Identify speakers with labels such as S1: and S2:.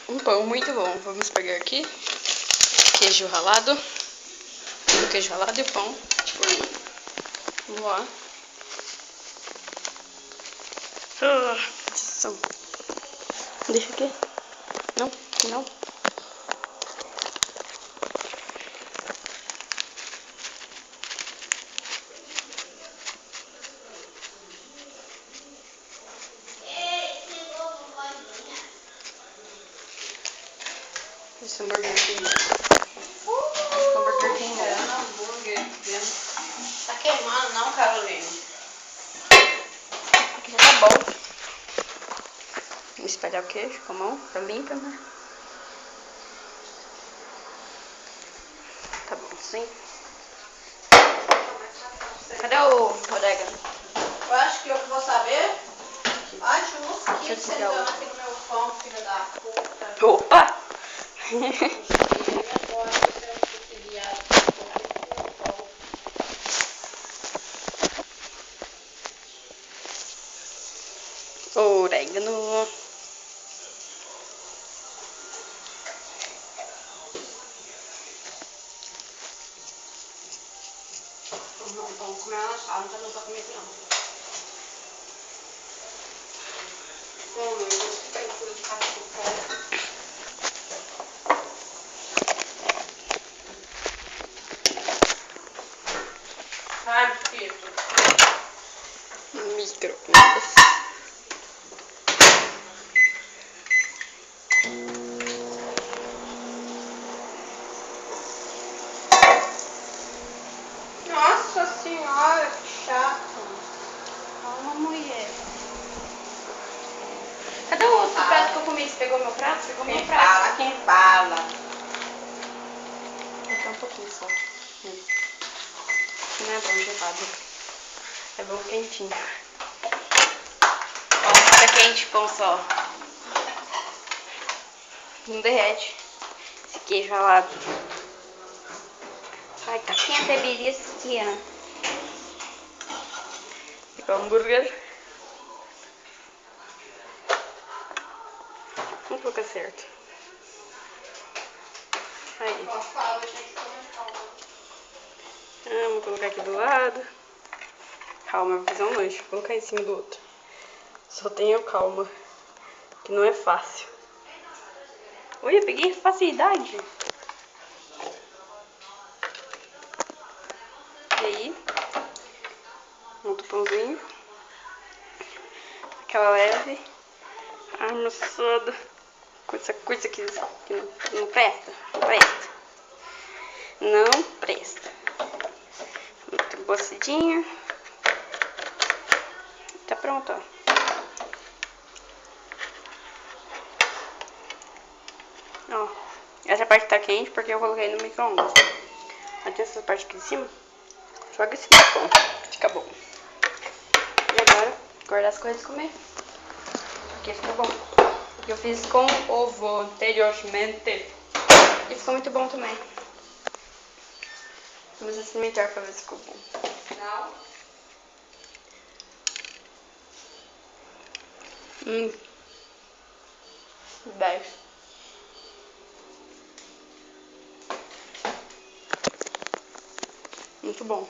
S1: Um pão muito bom. Vamos pegar aqui queijo ralado. O queijo ralado e o pão de forma. Vamos lá. Deixa aqui. Não, não. Esse hambúrguer aqui. Hambúrguer King.
S2: Hambúrguer. Tá queimando não, Carolina?
S1: Aqui já tá bom. Vou espalhar o queijo com a mão. Tá limpa, né? Tá bom, sim. Cadê o orégano?
S2: Eu acho que eu vou saber. Ai, tinha uns
S1: Deixa eu
S2: quilos
S1: desligar
S2: sentando aqui no meu pão, filha da puta.
S1: Opa! Orégano.
S2: Vamos comer uma sala, não tá comigo não. Bom, meu Deus, que tempura de cachorro. Ai, filho.
S1: Micro-ondas.
S2: Nossa senhora, que chato.
S1: Calma, mulher. Cadê o outro prato que eu comi? Você pegou meu prato? Você pegou meu prato?
S2: Quem fala.
S1: Vou botar um pouquinho só. Não é bom gelado. É bom quentinho. Ó, tá quente, pão só. Não derrete. Esse queijo ralado. Ai, tá quente a delícia. Fica o hambúrguer. Vamos colocar certo. Aí. Vou colocar aqui do lado. Calma, eu vou fazer um lanche. Vou colocar em cima do outro. Só tenha calma. Que não é fácil. Oi, eu peguei facilidade. E aí. Outro pãozinho. Aquela leve. Amassada. Com essa coisa que não presta. Não presta. Não presta. Muito bocidinha. Tá pronto, ó. Ó, essa parte tá quente porque eu coloquei no micro-ondas. Até essa parte aqui de cima, joga esse pão, fica bom. E agora, guardar as coisas e comer. Porque ficou bom. Eu fiz com ovo anteriormente. E ficou muito bom também. Vamos experimentar pra ver se ficou bom.
S2: Não.
S1: 10. Muito bom.